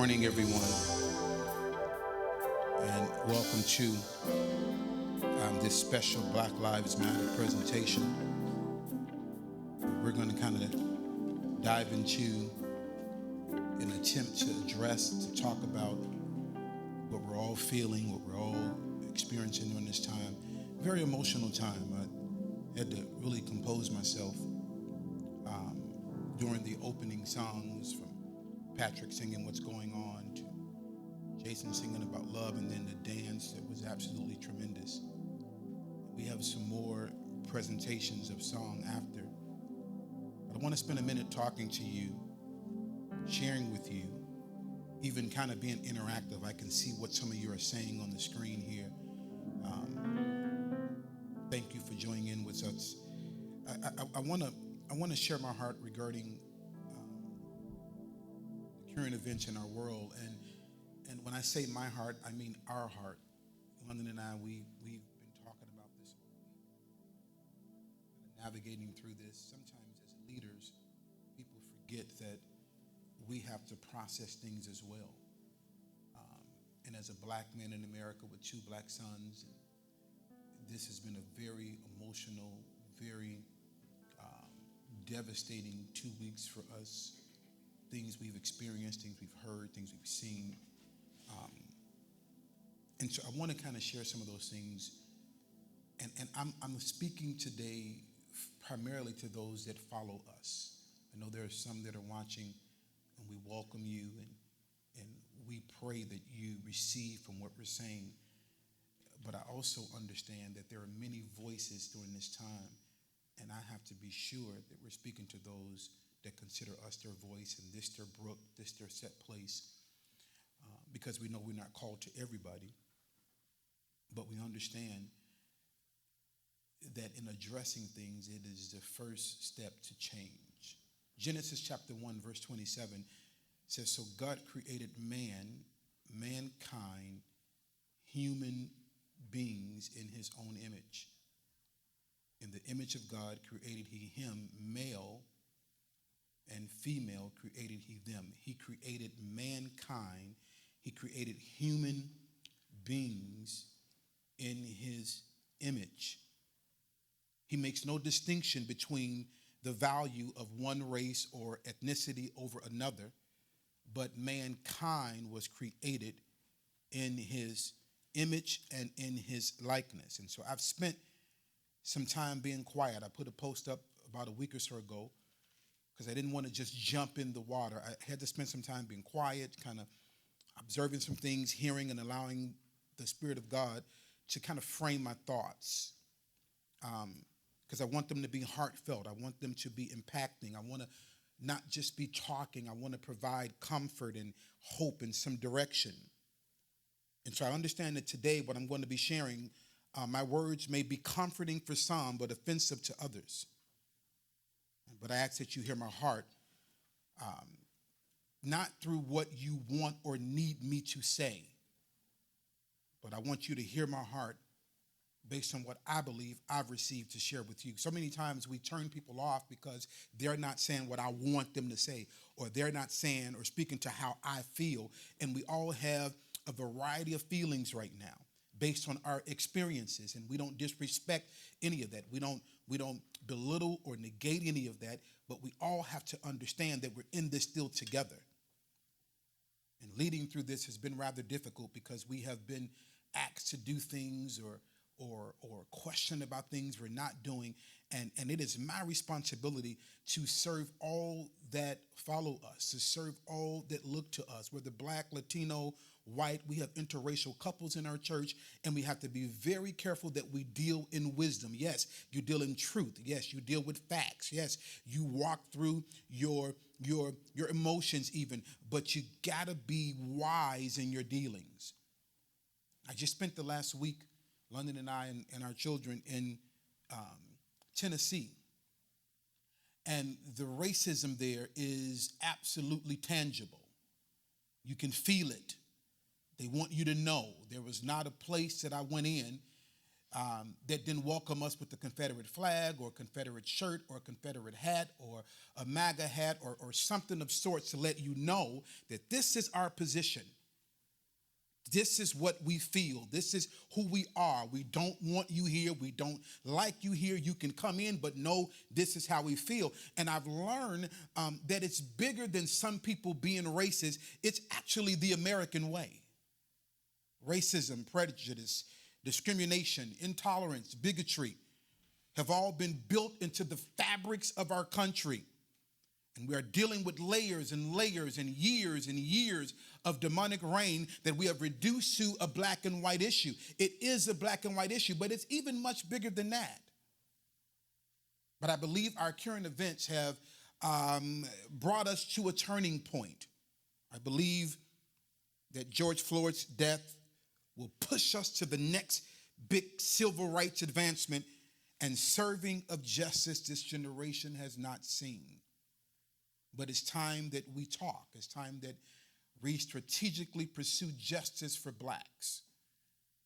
morning, everyone, and welcome to this special Black Lives Matter presentation. We're going to kind of dive into an attempt to address, to talk about what we're all feeling, what we're all experiencing during this time. Very emotional time. I had to really compose myself during the opening songs, from Patrick singing What's Going On to Jason singing about love, and then the dance that was absolutely tremendous. We have some more presentations of song after. But I want to spend a minute talking to you, sharing with you, even kind of being interactive. I can see what some of you are saying on the screen here. Thank you for joining in with us. I want to share my heart regarding the current events in our world, and when I say my heart, I mean our heart. London and I, we've been talking about this, navigating through this. Sometimes as leaders, people forget that we have to process things as well. And as a black man in America with two black sons, this has been a very emotional, very devastating 2 weeks for us. Things we've experienced, things we've heard, things we've seen. And so I want to kind of share some of those things. And I'm speaking today primarily to those that follow us. I know there are some that are watching, and we welcome you, and we pray that you receive from what we're saying. But I also understand that there are many voices during this time, and I have to be sure that we're speaking to those that consider us their voice, and this their brook, this their set place, because we know we're not called to everybody, but we understand that in addressing things, it is the first step to change. Genesis chapter 1, verse 27 says, so God created mankind, human beings in his own image. In the image of God created he him, male and female created he them. He created mankind. He created human beings in his image. He makes no distinction between the value of one race or ethnicity over another, but mankind was created in his image and in his likeness. And so I've spent some time being quiet. I put a post up about a week or so ago because I didn't want to just jump in the water. I had to spend some time being quiet, kind of observing some things, hearing and allowing the Spirit of God to kind of frame my thoughts, because I want them to be heartfelt. I want them to be impacting. I want to not just be talking. I want to provide comfort and hope in some direction. And so I understand that today what I'm going to be sharing, my words may be comforting for some, but offensive to others. But I ask that you hear my heart, not through what you want or need me to say, but I want you to hear my heart based on what I believe I've received to share with you. So many times we turn people off because they're not saying what I want them to say, or they're not saying or speaking to how I feel. And we all have a variety of feelings right now based on our experiences, and we don't disrespect any of that. We don't belittle or negate any of that, but we all have to understand that we're in this still together. And leading through this has been rather difficult because we have been asked to do things or questioned about things we're not doing. And it is my responsibility to serve all that follow us, to serve all that look to us, whether black, Latino, white. We have interracial couples in our church, and we have to be very careful that we deal in wisdom. Yes, you deal in truth. Yes, you deal with facts. Yes, you walk through your emotions even, but you gotta be wise in your dealings. I just spent the last week, London and I and our children, in Tennessee. And the racism there is absolutely tangible. You can feel it. They want you to know. There was not a place that I went in that didn't welcome us with the Confederate flag or Confederate shirt or Confederate hat or a MAGA hat or something of sorts to let you know that this is our position. This is what we feel. This is who we are. We don't want you here. We don't like you here. You can come in, but no, this is how we feel. And I've learned that it's bigger than some people being racist. It's actually the American way. Racism, prejudice, discrimination, intolerance, bigotry have all been built into the fabrics of our country. And we are dealing with layers and layers and years of demonic reign that we have reduced to a black and white issue. It is a black and white issue, but it's even much bigger than that. But I believe our current events have brought us to a turning point. I believe that George Floyd's death will push us to the next big civil rights advancement and serving of justice this generation has not seen. But it's time that we talk. It's time that we strategically pursue justice for blacks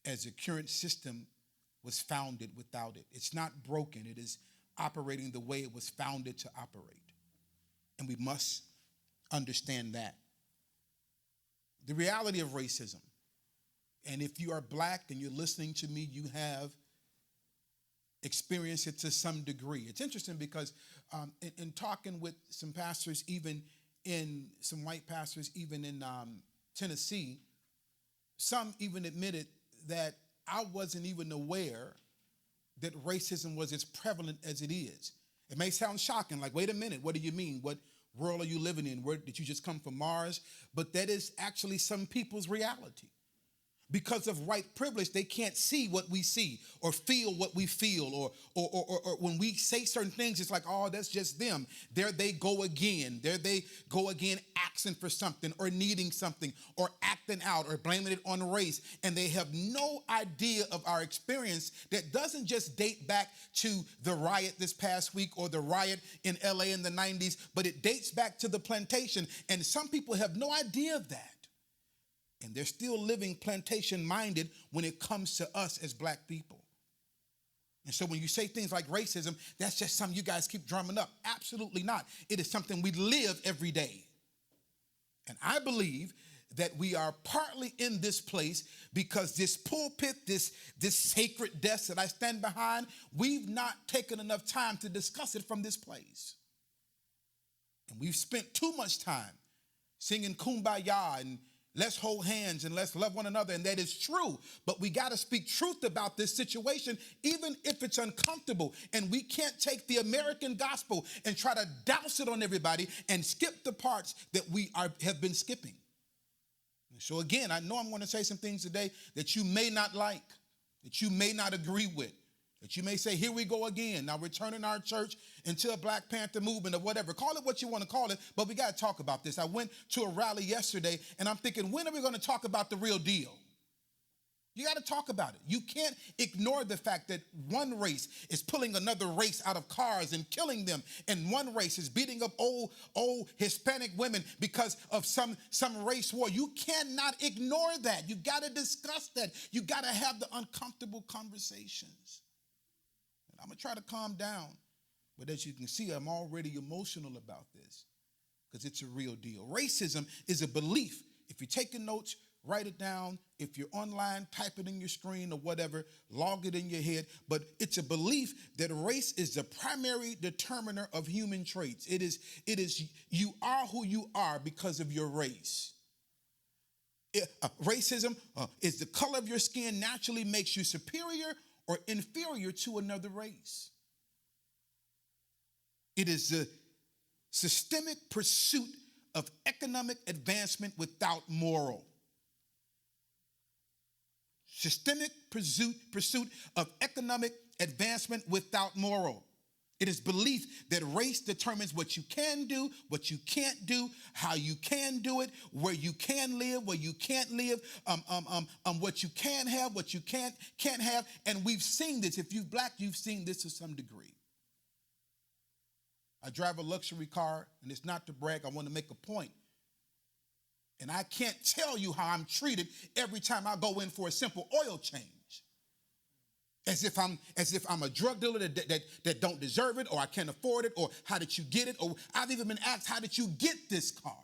as the current system was founded without it. It's not broken. It is operating the way it was founded to operate. And we must understand that. The reality of racism, and if you are black and you're listening to me, you have experienced it to some degree. It's interesting because in talking with some pastors, even in some white pastors, even in Tennessee, some even admitted that I wasn't even aware that racism was as prevalent as it is. It may sound shocking, like, wait a minute, what do you mean? What world are you living in? Where did you just come from Mars? But that is actually some people's reality. Because of white privilege, they can't see what we see or feel what we feel. Or when we say certain things, it's like, oh, that's just them. There they go again. There they go again asking for something or needing something or acting out or blaming it on race. And they have no idea of our experience that doesn't just date back to the riot this past week or the riot in LA in the 90s, but it dates back to the plantation. And some people have no idea of that. And they're still living plantation-minded when it comes to us as black people. And so when you say things like racism, that's just something you guys keep drumming up. Absolutely not. It is something we live every day. And I believe that we are partly in this place because this pulpit, this sacred desk that I stand behind, we've not taken enough time to discuss it from this place. And we've spent too much time singing Kumbaya and let's hold hands and let's love one another. And that is true. But we got to speak truth about this situation, even if it's uncomfortable. And we can't take the American gospel and try to douse it on everybody and skip the parts that we have been skipping. And so again, I know I'm going to say some things today that you may not like, that you may not agree with, that you may say, here we go again. Now we're turning our church into a Black Panther movement or whatever. Call it what you want to call it, but we got to talk about this. I went to a rally yesterday, and I'm thinking, when are we going to talk about the real deal? You got to talk about it. You can't ignore the fact that one race is pulling another race out of cars and killing them, and one race is beating up old Hispanic women because of some race war. You cannot ignore that. You got to discuss that. You got to have the uncomfortable conversations. I'm going to try to calm down, but as you can see, I'm already emotional about this because it's a real deal. Racism is a belief. If you're taking notes, write it down. If you're online, type it in your screen or whatever, log it in your head. But it's a belief that race is the primary determiner of human traits. It is you are who you are because of your race. Racism is the color of your skin naturally makes you superior or inferior to another race. It is the systemic pursuit of economic advancement without moral. Systemic pursuit of economic advancement without moral. It is belief that race determines what you can do, what you can't do, how you can do it, where you can live, where you can't live, what you can have, what you can't have. And we've seen this. If you're black, you've seen this to some degree. I drive a luxury car, and it's not to brag. I want to make a point. And I can't tell you how I'm treated every time I go in for a simple oil change. As if I'm a drug dealer that don't deserve it, or I can't afford it, or how did you get it? Or I've even been asked, how did you get this car?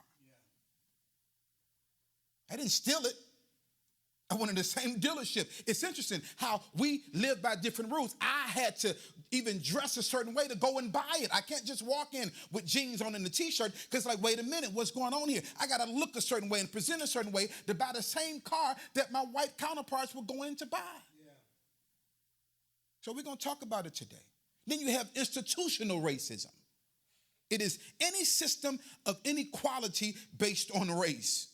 I didn't steal it. I went in the same dealership. It's interesting how we live by different rules. I had to even dress a certain way to go and buy it. I can't just walk in with jeans on and a t-shirt, because like, wait a minute, what's going on here? I got to look a certain way and present a certain way to buy the same car that my white counterparts were going to buy. So we're going to talk about it today. Then you have institutional racism. It is any system of inequality based on race.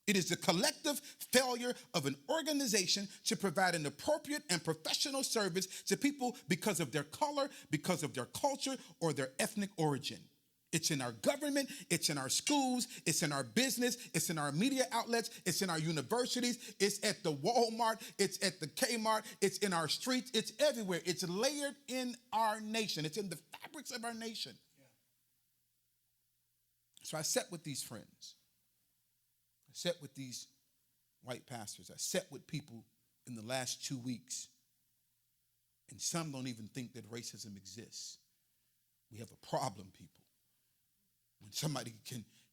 It is the collective failure of an organization to provide an appropriate and professional service to people because of their color, because of their culture, or their ethnic origin. It's in our government, it's in our schools, it's in our business, it's in our media outlets, it's in our universities, it's at the Walmart, it's at the Kmart, it's in our streets, it's everywhere. It's layered in our nation. It's in the fabrics of our nation. So I sat with these friends. I sat with these white pastors. I sat with people in the last 2 weeks, and some don't even think that racism exists. We have a problem, people. When somebody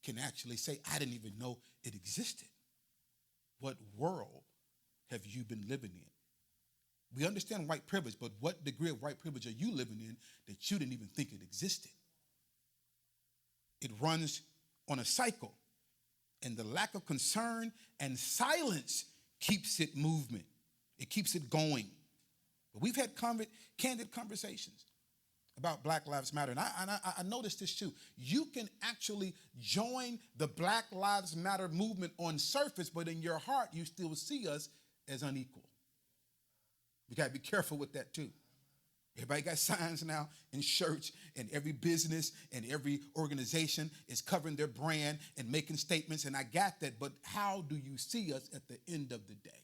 can actually say, I didn't even know it existed. What world have you been living in? We understand white privilege, but what degree of white privilege are you living in that you didn't even think it existed? It runs on a cycle, and the lack of concern and silence keeps it movement. It keeps it going. But we've had candid conversations about Black Lives Matter. And I noticed this too. You can actually join the Black Lives Matter movement on surface, but in your heart, you still see us as unequal. You got to be careful with that too. Everybody got signs now in church, and every business and every organization is covering their brand and making statements, and I got that, but how do you see us at the end of the day?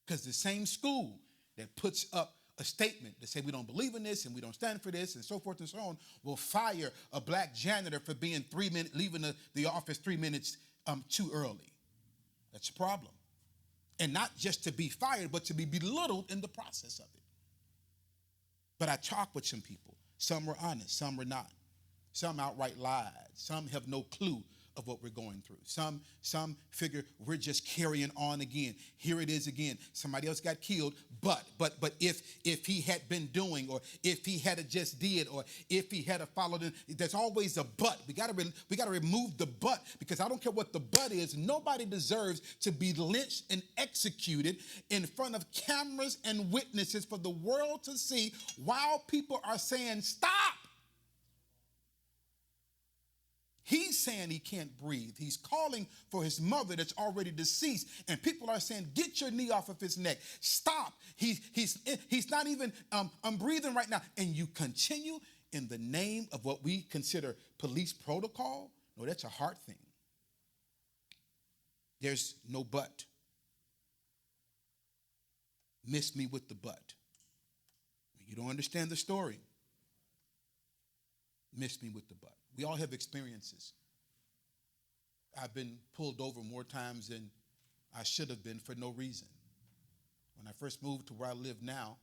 Because the same school that puts up a statement to say we don't believe in this and we don't stand for this and so forth and so on will fire a black janitor for being leaving the office 3 minutes too early. That's a problem. And not just to be fired, but to be belittled in the process of it. But I talked with some people. Some were honest, some were not. Some outright lied. Some have no clue of what we're going through. Some figure we're just carrying on again. Here it is again. Somebody else got killed, but if he had been doing, or if he had just did, or if he had followed in, there's always a but. We gotta remove the but, because I don't care what the but is. Nobody deserves to be lynched and executed in front of cameras and witnesses for the world to see, while people are saying stop. He's saying he can't breathe. He's calling for his mother that's already deceased. And people are saying, get your knee off of his neck. Stop. He's not even breathing right now. And you continue in the name of what we consider police protocol. No, that's a heart thing. There's no but. Miss me with the but. You don't understand the story. Miss me with the but. We all have experiences. I've been pulled over more times than I should have been for no reason. When I first moved to where I live now,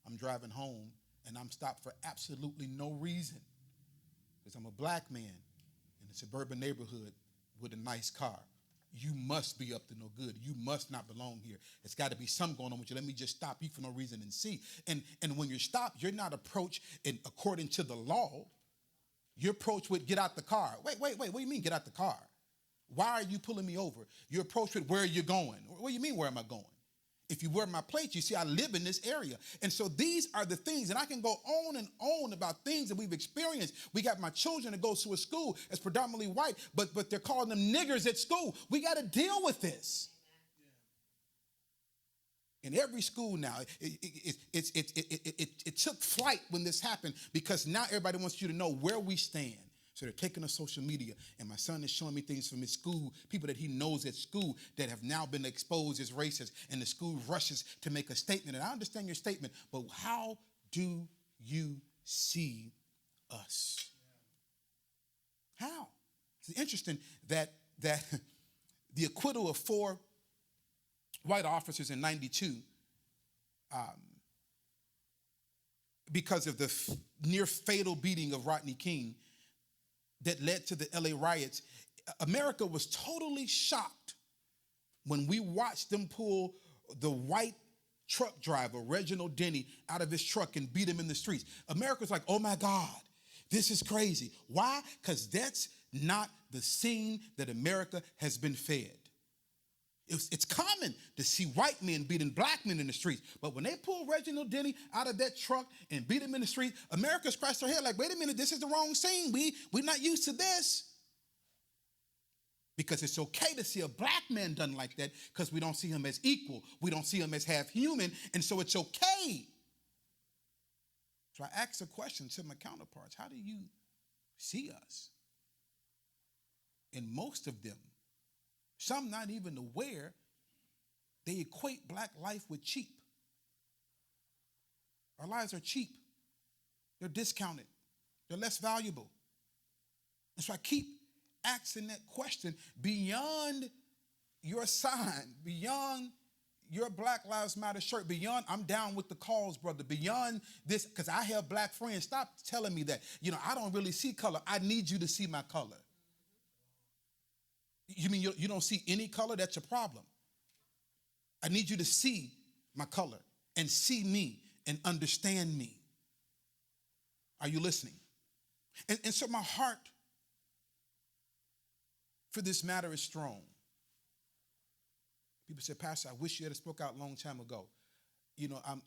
I'm driving home and I'm stopped for absolutely no reason, because I'm a black man in a suburban neighborhood with a nice car. You must be up to no good. You must not belong here. It's got to be something going on with you. Let me just stop you for no reason and see. And when you're stopped, you're not approached according to the law. You're approached with, get out the car. Wait, what do you mean get out the car? Why are you pulling me over? You're approached with, where are you going? What do you mean, where am I going? If you wear my plates, you see I live in this area. And so these are the things, and I can go on and on about things that we've experienced. We got my children that go to a school that's predominantly white, but they're calling them niggers at school. We got to deal with this. In every school now, it took flight when this happened, because now everybody wants you to know where we stand. So they're taking to social media, and my son is showing me things from his school, people that he knows at school that have now been exposed as racist, and the school rushes to make a statement. And I understand your statement, but how do you see us? How? It's interesting that the acquittal of 4 white officers in 92 because of the near fatal beating of Rodney King that led to the LA riots, America was totally shocked when we watched them pull the white truck driver, Reginald Denny, out of his truck and beat him in the streets. America's like, oh my God, this is crazy. Why? Because that's not the scene that America has been fed. It's common to see white men beating black men in the streets. But when they pull Reginald Denny out of that truck and beat him in the street, America scratched their head like, wait a minute, this is the wrong scene. We're not used to this. Because it's okay to see a black man done like that because we don't see him as equal. We don't see him as half human, and so it's okay. So I asked a question to my counterparts. How do you see us? And most of them, some not even aware, they equate black life with cheap. Our lives are cheap. They're discounted. They're less valuable. And so I keep asking that question beyond your sign, beyond your Black Lives Matter shirt, beyond I'm down with the cause, brother, beyond this, because I have black friends. Stop telling me that. I don't really see color. I need you to see my color. You mean you don't see any color? That's a problem. I need you to see my color and see me and understand me. Are you listening? And so my heart for this matter is strong. People say, Pastor, I wish you had spoke out a long time ago.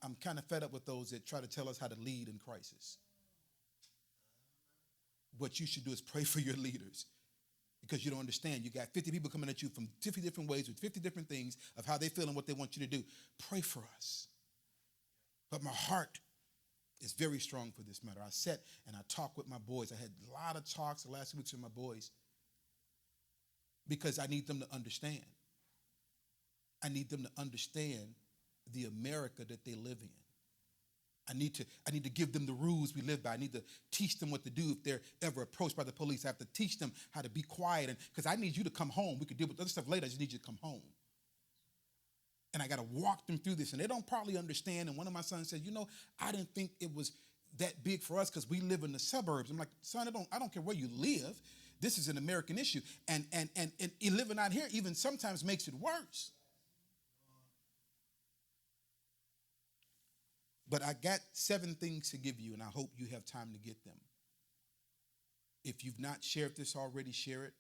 I'm kind of fed up with those that try to tell us how to lead in crisis. What you should do is pray for your leaders. Because you don't understand. You got 50 people coming at you from 50 different ways with 50 different things of how they feel and what they want you to do. Pray for us. But my heart is very strong for this matter. I sat and I talked with my boys. I had a lot of talks the last 2 weeks with my boys because I need them to understand. I need them to understand the America that they live in. I need to give them the rules we live by. I need to teach them what to do if they're ever approached by the police. I have to teach them how to be quiet. And because I need you to come home. We could deal with other stuff later. I just need you to come home. And I got to walk them through this. And they don't probably understand. And one of my sons said, I didn't think it was that big for us because we live in the suburbs. I'm like, son, I don't care where you live. This is an American issue. And living out here even sometimes makes it worse. But I got 7 things to give you, and I hope you have time to get them. If you've not shared this already, share it.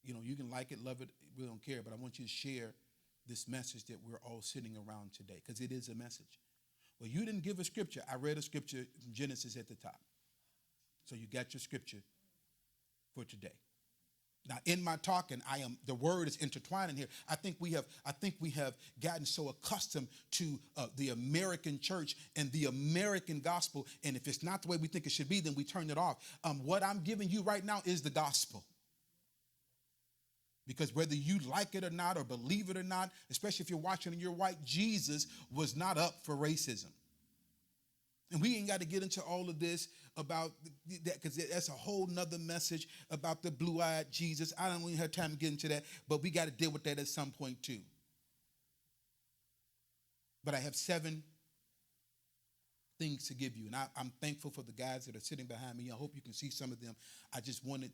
You can like it, love it, we don't care, but I want you to share this message that we're all sitting around today, because it is a message. Well, you didn't give a scripture. I read a scripture from Genesis at the top. So you got your scripture for today. Now, in my talking, the word is intertwined in here. I think we have gotten so accustomed to the American church and the American gospel, and if it's not the way we think it should be, then we turn it off. What I'm giving you right now is the gospel. Because whether you like it or not, or believe it or not, especially if you're watching and you're white, Jesus was not up for racism. And we ain't got to get into all of this about that because that's a whole nother message about the blue-eyed Jesus. I don't even have time to get into that, but we got to deal with that at some point too. But I have 7 things to give you, and I'm thankful for the guys that are sitting behind me. I hope you can see some of them. I just wanted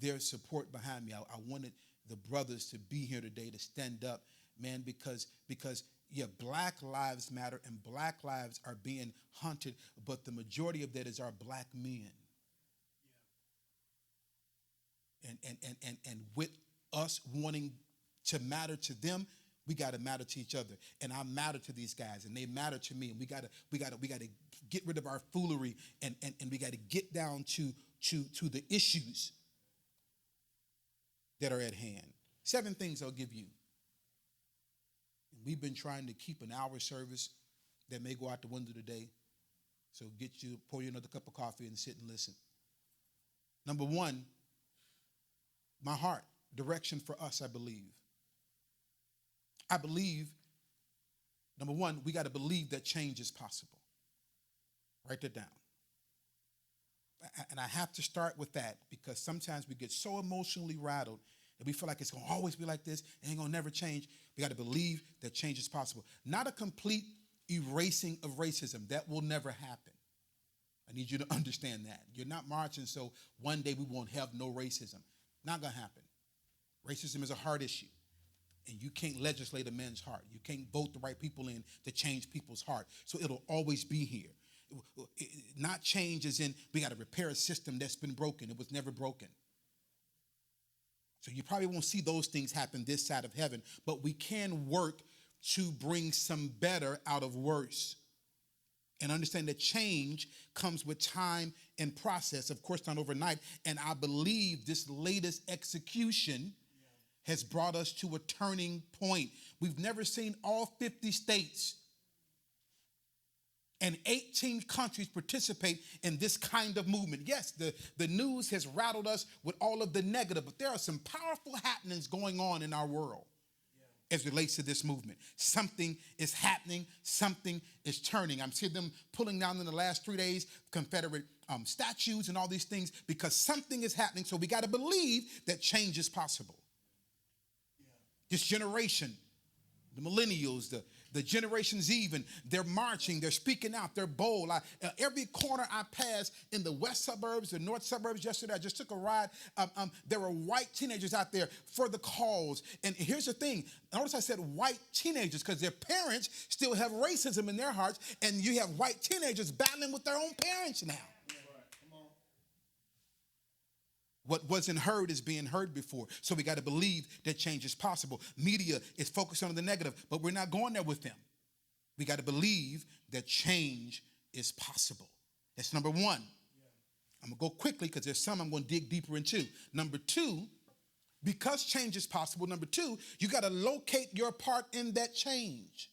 their support behind me. I wanted the brothers to be here today to stand up, man, because Black lives matter and black lives are being hunted, but the majority of that is our black men. Yeah. And with us wanting to matter to them, we got to matter to each other. And I matter to these guys, and they matter to me. And we got to get rid of our foolery, and we got to get down to the issues that are at hand. 7 things I'll give you. We've been trying to keep an hour service that may go out the window today. So pour you another cup of coffee and sit and listen. Number 1, my heart, direction for us, I believe. I believe, number 1, we got to believe that change is possible. Write that down. And I have to start with that because sometimes we get so emotionally rattled If we feel like it's going to always be like this, it ain't going to never change, we got to believe that change is possible. Not a complete erasing of racism. That will never happen. I need you to understand that. You're not marching so one day we won't have no racism. Not going to happen. Racism is a hard issue. And you can't legislate a man's heart. You can't vote the right people in to change people's heart. So it'll always be here. Not change as in we got to repair a system that's been broken. It was never broken. So you probably won't see those things happen this side of heaven, but we can work to bring some better out of worse. And understand that change comes with time and process, of course, not overnight. And I believe this latest execution has brought us to a turning point. We've never seen all 50 states and 18 countries participate in this kind of movement. Yes, the news has rattled us with all of the negative, but there are some powerful happenings going on in our world as it relates to this movement. Something is happening. Something is turning. I'm seeing them pulling down in the last 3 days Confederate statues and all these things because something is happening. So we got to believe that change is possible. This generation, the millennials, the generations even, they're marching, they're speaking out, they're bold. Every corner I pass in the west suburbs, the north suburbs, yesterday I just took a ride. There were white teenagers out there for the cause. And here's the thing. Notice I said white teenagers because their parents still have racism in their hearts, and you have white teenagers battling with their own parents now. What wasn't heard is being heard before. So we got to believe that change is possible. Media is focused on the negative, but we're not going there with them. We got to believe that change is possible. That's number one. I'm going to go quickly because there's some I'm going to dig deeper into. Number two, because change is possible, number two, you got to locate your part in that change.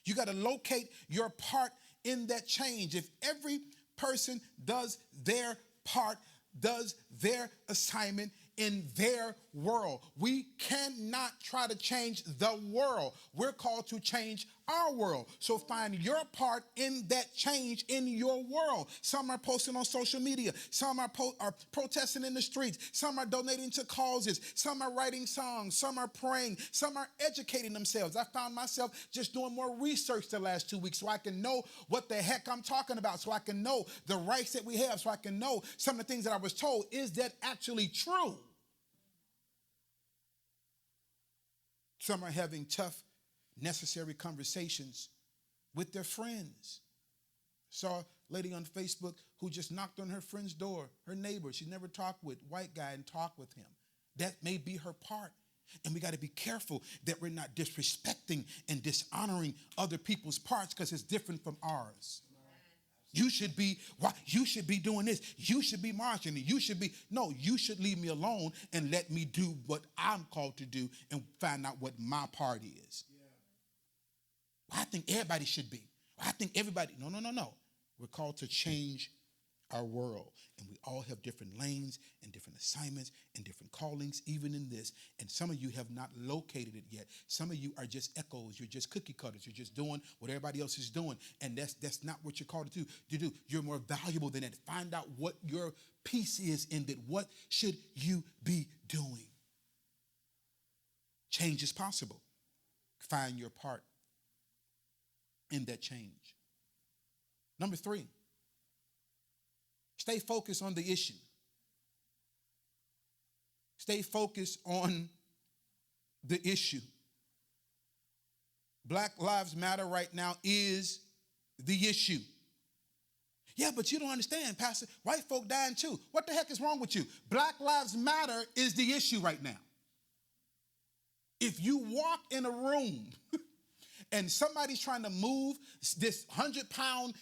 You got to locate your part in that change. If every person does their part, does their assignment in their world. We cannot try to change the world. We're called to change our world. So find your part in that change in your world. Some are posting on social media. Some are protesting in the streets. Some are donating to causes. Some are writing songs. Some are praying. Some are educating themselves. I found myself just doing more research the last 2 weeks so I can know what the heck I'm talking about, so I can know the rights that we have, so I can know some of the things that I was told. Is that actually true? Some are having tough, necessary conversations with their friends. Saw a lady on Facebook who just knocked on her friend's door, her neighbor. She never talked with, white guy, and talked with him. That may be her part. And we got to be careful that we're not disrespecting and dishonoring other people's parts because it's different from ours. You should be doing this. You should be marching. No, you should leave me alone and let me do what I'm called to do and find out what my part is. I think everybody should be. I think everybody, no. We're called to change our world. And we all have different lanes and different assignments and different callings, even in this. And some of you have not located it yet. Some of you are just echoes. You're just cookie cutters. You're just doing what everybody else is doing. And that's not what you're called to do. You're more valuable than that. Find out what your piece is in that. What should you be doing? Change is possible. Find your part in that change. Number three. Stay focused on the issue. Stay focused on the issue. Black Lives Matter right now is the issue. Yeah, but you don't understand, Pastor. White folk dying too. What the heck is wrong with you? Black Lives Matter is the issue right now. If you walk in a room and somebody's trying to move this 100-pound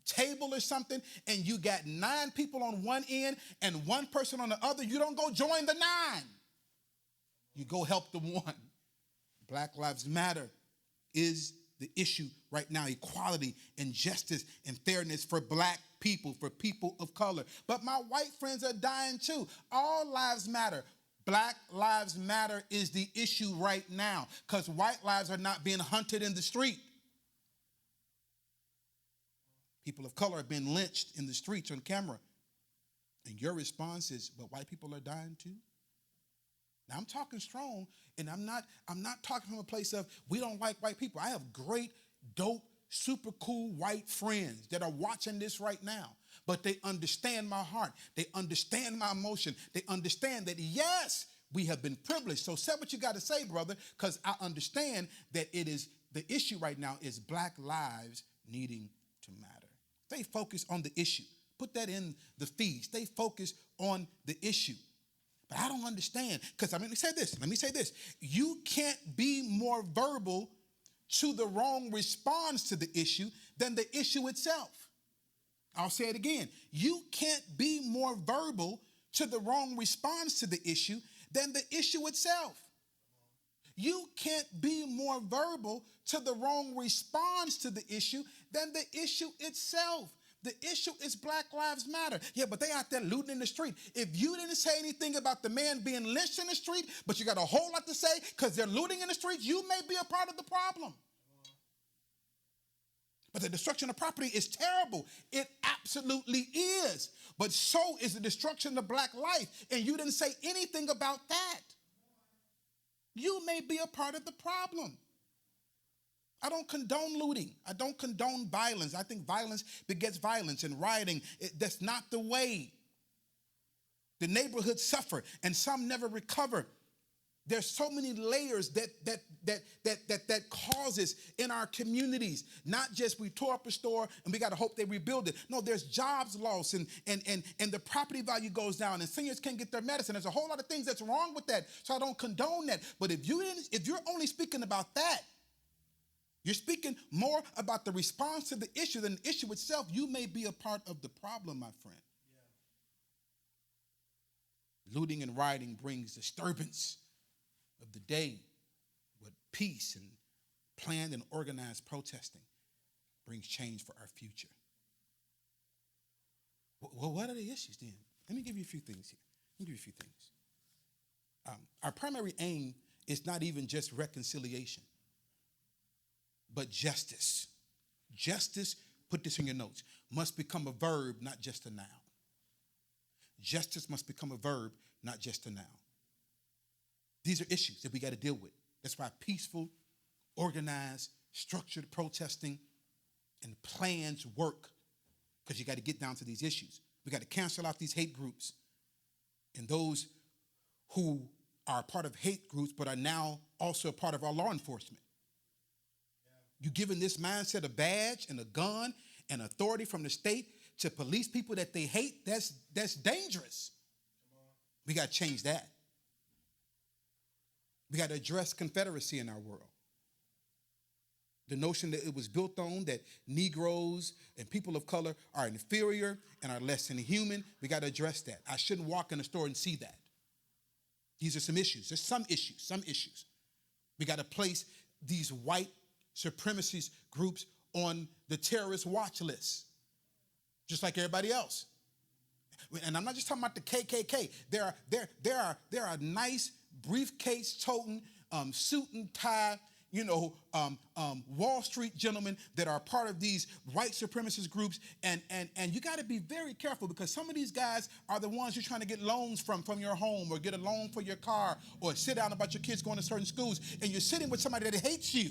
table or something, and you got 9 people on one end and 1 person on the other, you don't go join the 9. You go help the 1. Black Lives Matter is the issue right now. Equality and justice and fairness for black people, for people of color. But my white friends are dying too. All lives matter. Black Lives Matter is the issue right now because white lives are not being hunted in the street. People of color have been lynched in the streets on camera. And your response is, but white people are dying too? Now I'm talking strong, and I'm not talking from a place of we don't like white people. I have great, dope, super cool white friends that are watching this right now. But they understand my heart. They understand my emotion. They understand that, yes, we have been privileged. So say what you got to say, brother, because I understand that it is the issue right now is black lives needing to matter. Stay focused on the issue. Put that in the feed. Stay focused on the issue. But I don't understand, because let me say this. You can't be more verbal to the wrong response to the issue than the issue itself. I'll say it again. You can't be more verbal to the wrong response to the issue than the issue itself. You can't be more verbal to the wrong response to the issue than the issue itself. The issue is Black Lives Matter. Yeah, but they out there looting in the street. If you didn't say anything about the man being lynched in the street, but you got a whole lot to say because they're looting in the streets, you may be a part of the problem. But the destruction of property is terrible. It absolutely is. But so is the destruction of black life. And you didn't say anything about that. You may be a part of the problem. I don't condone looting. I don't condone violence. I think violence begets violence, and rioting, that's not the way. The neighborhoods suffer, and some never recover. There's so many layers that causes in our communities. Not just we tore up a store and we got to hope they rebuild it. No, there's jobs lost, and the property value goes down, and seniors can't get their medicine. There's a whole lot of things that's wrong with that. So I don't condone that. But if you're only speaking about that, you're speaking more about the response to the issue than the issue itself. You may be a part of the problem, my friend. Yeah. Looting and rioting brings disturbance of the day, but peace and planned and organized protesting brings change for our future. Well, what are the issues then? Let me give you a few things here. Our primary aim is not even just reconciliation, but justice. Justice, put this in your notes, must become a verb, not just a noun. Justice must become a verb, not just a noun. These are issues that we got to deal with. That's why peaceful, organized, structured protesting and plans work, because you got to get down to these issues. We got to cancel out these hate groups and those who are part of hate groups but are now also a part of our law enforcement. You're giving this mindset a badge and a gun and authority from the state to police people that they hate. That's dangerous. We got to change that. We got to address Confederacy in our world. The notion that it was built on that Negroes and people of color are inferior and are less than human. We got to address that. I shouldn't walk in a store and see that. These are some issues. There's some issues. We got to place these white supremacist groups on the terrorist watch list, just like everybody else. And I'm not just talking about the KKK. There are nice briefcase-toting, suit and tie, Wall Street gentlemen that are part of these white supremacist groups, and you got to be very careful, because some of these guys are the ones you're trying to get loans from your home, or get a loan for your car, or sit down about your kids going to certain schools, and you're sitting with somebody that hates you,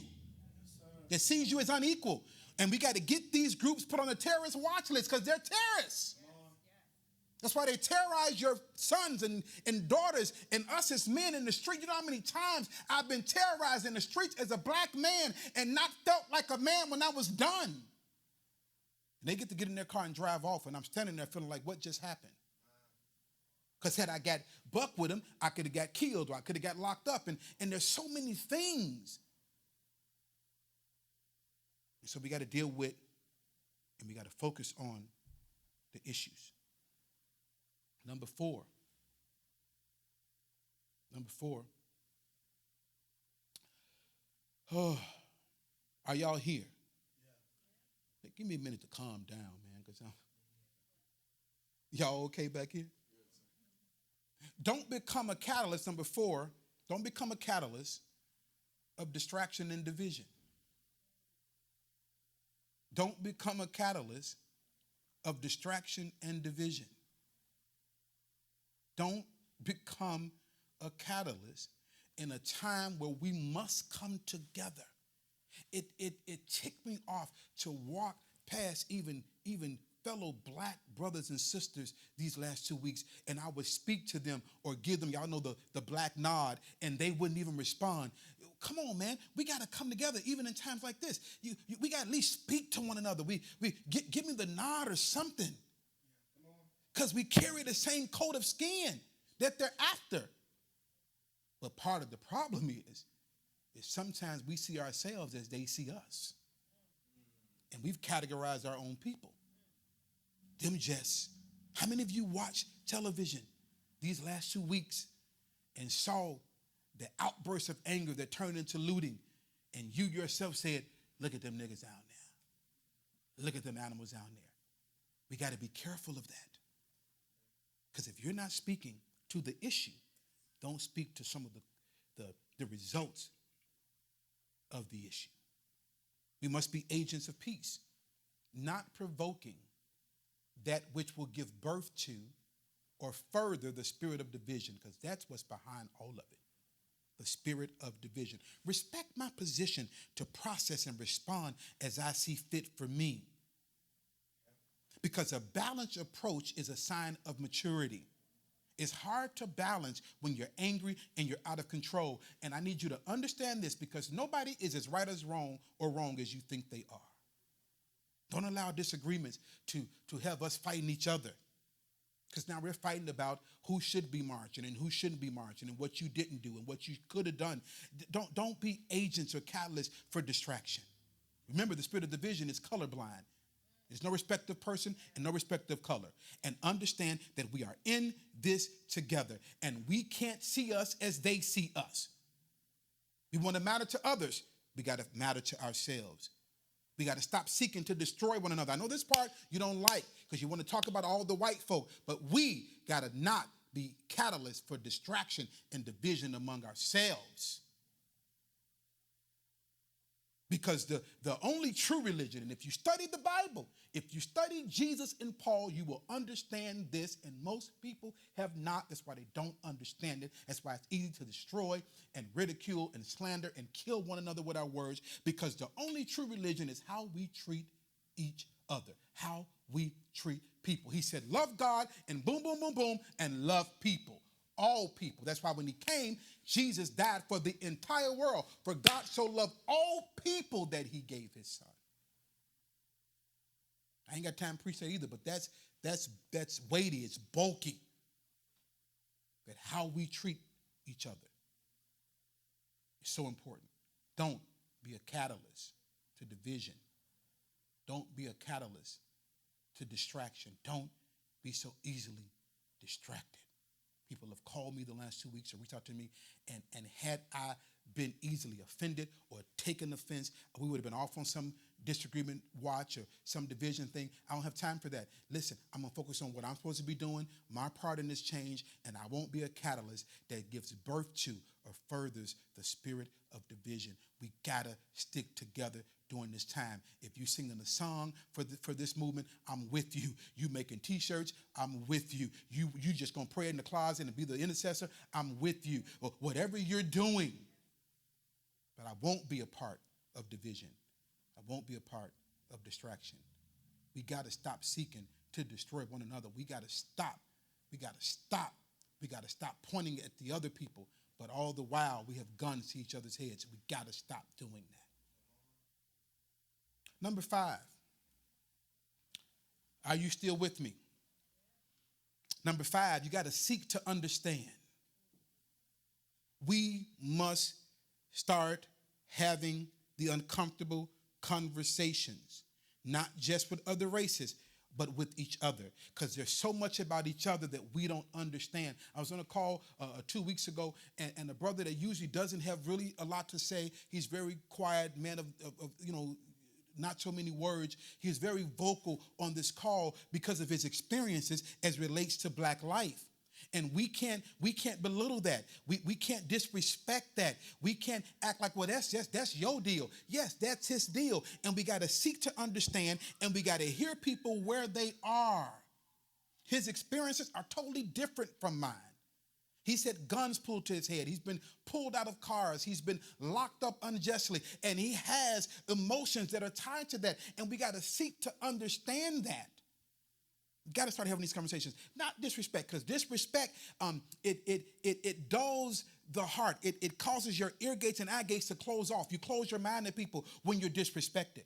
that sees you as unequal. And we got to get these groups put on the terrorist watch list, because they're terrorists. That's why they terrorize your sons and daughters and us as men in the street. You know how many times I've been terrorized in the streets as a black man and not felt like a man when I was done. And they get to get in their car and drive off, and I'm standing there feeling like, what just happened? Because had I got buck with them, I could have got killed, or I could have got locked up. And there's so many things. And so we got to deal with, and we got to focus on the issues. Number four. Oh, are y'all here? Yeah. Give me a minute to calm down, man, because y'all okay back here? Don't become a catalyst, number four. Don't become a catalyst of distraction and division. Don't become a catalyst of distraction and division. Don't become a catalyst in a time where we must come together. It ticked me off to walk past even fellow black brothers and sisters these last 2 weeks, and I would speak to them or give them, y'all know, the black nod, and they wouldn't even respond. Come on, man. We got to come together even in times like this. We got to at least speak to one another. Give me the nod or something. Because we carry the same coat of skin that they're after. But part of the problem is sometimes we see ourselves as they see us. And we've categorized our own people. Them just, how many of you watched television these last 2 weeks and saw the outburst of anger that turned into looting, and you yourself said, look at them niggas out there. Look at them animals out there. We got to be careful of that. Because if you're not speaking to the issue, don't speak to some of the results of the issue. We must be agents of peace, not provoking that which will give birth to or further the spirit of division, because that's what's behind all of it. The spirit of division. Respect my position to process and respond as I see fit for me. Because a balanced approach is a sign of maturity. It's hard to balance when you're angry and you're out of control. And I need you to understand this, because nobody is as right as wrong or wrong as you think they are. Don't allow disagreements to have us fighting each other. Because now we're fighting about who should be marching and who shouldn't be marching and what you didn't do and what you could have done. Don't be agents or catalysts for distraction. Remember, the spirit of division is colorblind. There's no respect of person and no respect of color. And understand that we are in this together. And we can't see us as they see us. We want to matter to others. We got to matter to ourselves. We got to stop seeking to destroy one another. I know this part you don't like because you want to talk about all the white folk. But we got to not be catalysts for distraction and division among ourselves. Because the only true religion, and if you study the Bible, if you study Jesus and Paul, you will understand this, and most people have not. That's why they don't understand it. That's why it's easy to destroy and ridicule and slander and kill one another with our words, because the only true religion is how we treat each other, how we treat people. He said, love God, and boom, boom, boom, boom, and love people. All people. That's why when he came, Jesus died for the entire world. For God so loved all people that he gave his son. I ain't got time to preach that either, but that's weighty, it's bulky. That how we treat each other is so important. Don't be a catalyst to division. Don't be a catalyst to distraction. Don't be so easily distracted. People have called me the last 2 weeks or reached out to me, and had I been easily offended or taken offense, we would have been off on some disagreement watch or some division thing. I don't have time for that. Listen, I'm going to focus on what I'm supposed to be doing, my part in this change, and I won't be a catalyst that gives birth to or furthers the spirit of division. We got to stick together during this time. If you singing a song for this movement, I'm with you. You making T-shirts, I'm with you. You just going to pray in the closet and be the intercessor, I'm with you. Or whatever you're doing. But I won't be a part of division. I won't be a part of distraction. We got to stop seeking to destroy one another. We got to stop. We got to stop. We got to stop pointing at the other people. But all the while, we have guns to each other's heads. We got to stop doing that. Number 5. Are you still with me? Number 5, you got to seek to understand. We must start having the uncomfortable conversations, not just with other races, but with each other, because there's so much about each other that we don't understand. I was on a call 2 weeks ago, and a brother that usually doesn't have really a lot to say, he's very quiet, man of not so many words. He was very vocal on this call because of his experiences as relates to black life. And we can't belittle that. We can't disrespect that. We can't act like, well, that's your deal. Yes, that's his deal. And we got to seek to understand, and we got to hear people where they are. His experiences are totally different from mine. He's had guns pulled to his head. He's been pulled out of cars. He's been locked up unjustly. And he has emotions that are tied to that. And we got to seek to understand that. Got to start having these conversations. Not disrespect, because disrespect, it dulls the heart. It causes your ear gates and eye gates to close off. You close your mind to people when you're disrespected.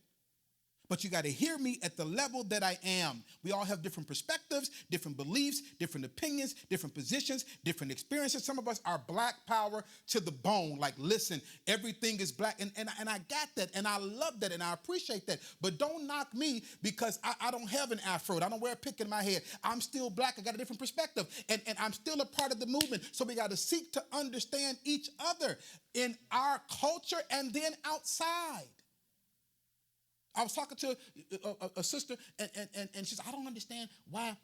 But you got to hear me at the level that I am. We all have different perspectives, different beliefs, different opinions, different positions, different experiences. Some of us are black power to the bone. Like, listen, everything is black. And I got that, and I love that, and I appreciate that. But don't knock me because I don't have an afro. I don't wear a pick in my head. I'm still black. I got a different perspective. And I'm still a part of the movement. So we got to seek to understand each other in our culture and then outside. I was talking to a sister, and she said, I don't understand why,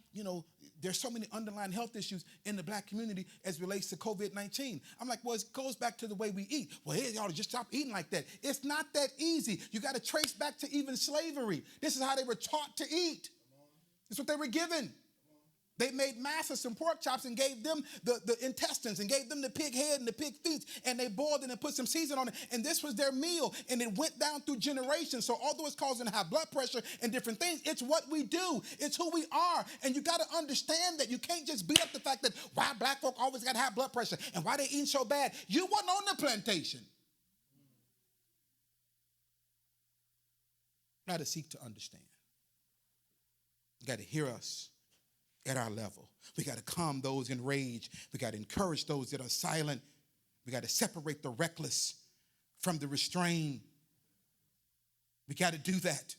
there's so many underlying health issues in the black community as relates to COVID-19. I'm like, well, it goes back to the way we eat. Well, hey, y'all just stop eating like that. It's not that easy. You got to trace back to even slavery. This is how they were taught to eat. It's what they were given. They made masses some pork chops and gave them the intestines and gave them the pig head and the pig feet, and they boiled it and put some seasoning on it, and this was their meal, and it went down through generations. So although it's causing high blood pressure and different things, it's what we do. It's who we are, and you got to understand that. You can't just beat up the fact that why black folk always got high blood pressure and why they eating so bad. You wasn't on the plantation. Got to seek to understand. You got to hear us at our level. We got to calm those in rage. We got to encourage those that are silent. We got to separate the reckless from the restrained. We got to do that.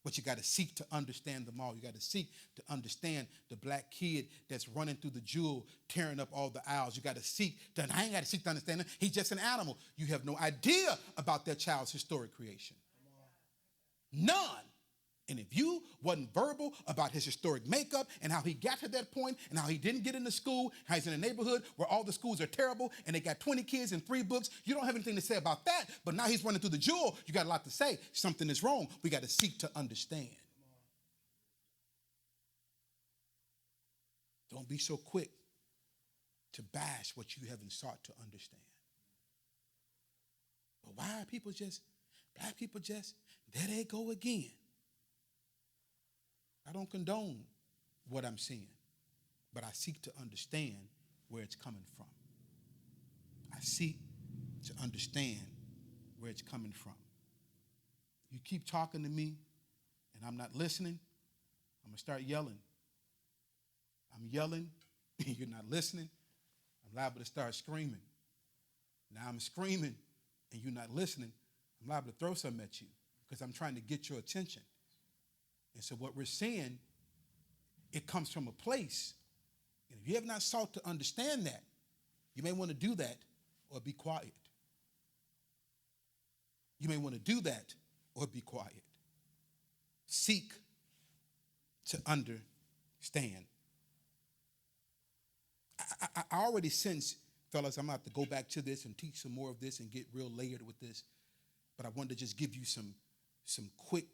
But you got to seek to understand them all. You got to seek to understand the black kid that's running through the jewel, tearing up all the aisles. You got to seek to, I ain't got to seek to understand him. He's just an animal. You have no idea about that child's historic creation. None. And if you wasn't verbal about his historic makeup and how he got to that point and how he didn't get into school, how he's in a neighborhood where all the schools are terrible and they got 20 kids and 3 books, you don't have anything to say about that. But now he's running through the jewel. You got a lot to say. Something is wrong. We got to seek to understand. Don't be so quick to bash what you haven't sought to understand. But why are people black people there they go again. I don't condone what I'm seeing, but I seek to understand where it's coming from. I seek to understand where it's coming from. You keep talking to me and I'm not listening, I'm going to start yelling. I'm yelling and you're not listening, I'm liable to start screaming. Now I'm screaming and you're not listening, I'm liable to throw something at you because I'm trying to get your attention. And so what we're seeing, it comes from a place. And if you have not sought to understand that, you may want to do that or be quiet. You may want to do that or be quiet. Seek to understand. I already sense, fellas, I'm going to have to go back to this and teach some more of this and get real layered with this. But I wanted to just give you some quick,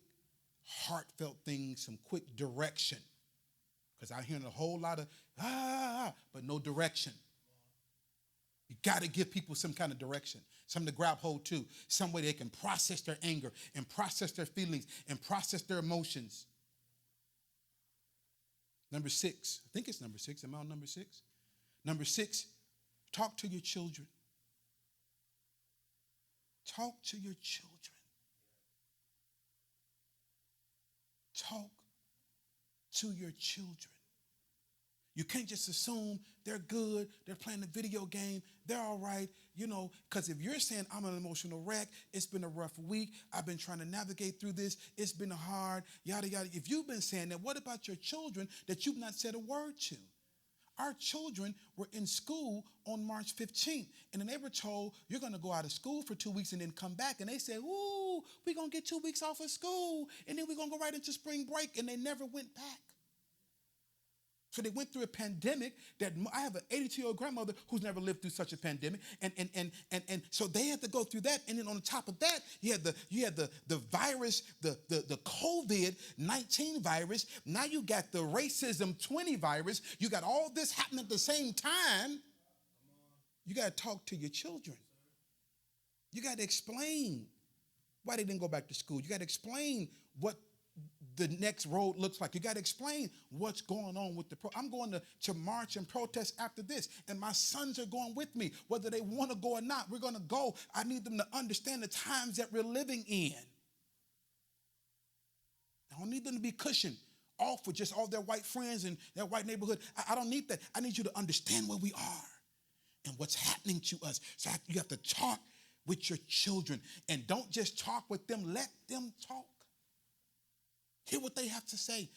heartfelt things, some quick direction. Because I'm hearing a whole lot of, but no direction. You got to give people some kind of direction, something to grab hold to, some way they can process their anger and process their feelings and process their emotions. Number 6, I think it's number 6. Am I on number 6? Number 6, talk to your children. Talk to your children. Talk to your children. You can't just assume they're good, they're playing a video game, they're all right, because if you're saying I'm an emotional wreck, it's been a rough week, I've been trying to navigate through this, it's been hard, yada, yada. If you've been saying that, what about your children that you've not said a word to? Our children were in school on March 15th, and then they were told, you're going to go out of school for 2 weeks and then come back. And they said, ooh, we're going to get 2 weeks off of school, and then we're going to go right into spring break, and they never went back. So they went through a pandemic that I have an 82-year-old grandmother who's never lived through such a pandemic. And so they had to go through that. And then on top of that, you had the virus, the COVID-19 virus. Now you got the racism 20 virus. You got all this happening at the same time. You got to talk to your children. You got to explain why they didn't go back to school. You got to explain what the next road looks like. You got to explain what's going on with I'm going to march and protest after this, and my sons are going with me. Whether they want to go or not, we're going to go. I need them to understand the times that we're living in. I don't need them to be cushioned off with just all their white friends and their white neighborhood. I don't need that. I need you to understand where we are and what's happening to us. So you have to talk with your children, and don't just talk with them. Let them talk. Hear what they have to say.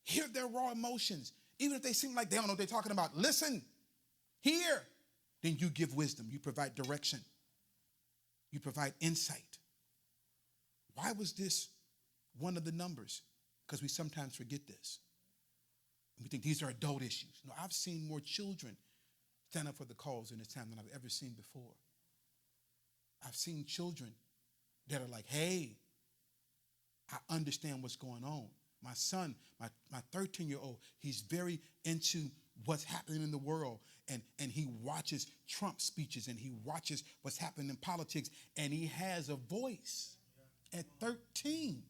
Hear their raw emotions. Even if they seem like they don't know what they're talking about. Listen. Hear. Then you give wisdom. You provide direction. You provide insight. Why was this one of the numbers? Because we sometimes forget this. We think these are adult issues. No, I've seen more children stand up for the cause in this time than I've ever seen before. I've seen children that are like, hey, I understand what's going on. My son, my 13-year-old, he's very into what's happening in the world. And he watches Trump speeches, and he watches what's happening in politics, and he has a voice at 13.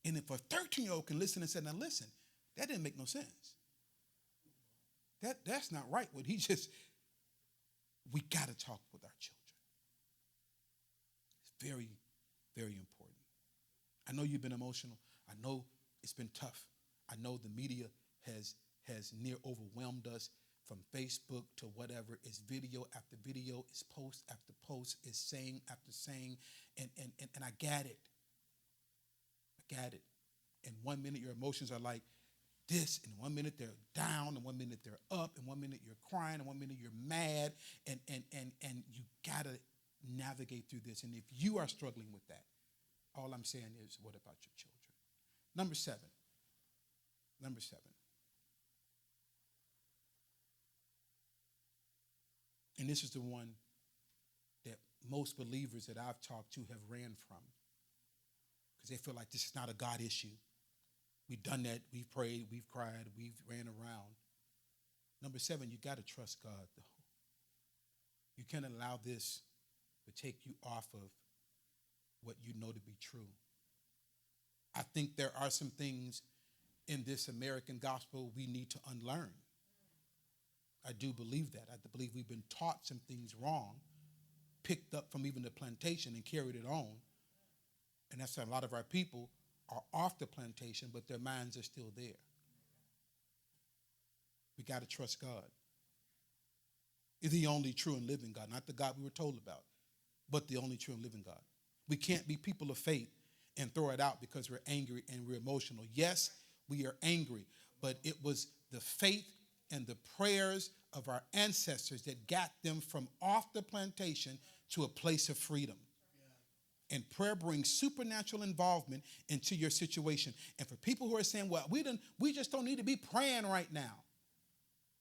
And if a 13-year-old can listen and say, now listen, that didn't make no sense. That's not right. We got to talk with our children. It's very, very important. I know you've been emotional. I know it's been tough. I know the media has near overwhelmed us, from Facebook to whatever. It's video after video. It's post after post. It's saying after saying. And I get it. I get it. And 1 minute your emotions are like this, and 1 minute they're down, and 1 minute they're up, and 1 minute you're crying, and 1 minute you're mad, and you gotta navigate through this. And if you are struggling with that, all I'm saying is, what about your children? Number seven. And this is the one that most believers that I've talked to have ran from, because they feel like this is not a God issue. We've done that. We've prayed. We've cried. We've ran around. Number seven, you got to trust God, though. You can't allow this to take you off of what you know to be true. I think there are some things in this American gospel we need to unlearn. I do believe that. I believe we've been taught some things wrong, picked up from even the plantation and carried it on. And that's why a lot of our people are off the plantation, but their minds are still there. We got to trust God. He's the only true and living God, not the God we were told about, but the only true and living God. We can't be people of faith and throw it out because we're angry and we're emotional. Yes, we are angry, but it was the faith and the prayers of our ancestors that got them from off the plantation to a place of freedom. And prayer brings supernatural involvement into your situation. And for people who are saying, well, we just don't need to be praying right now.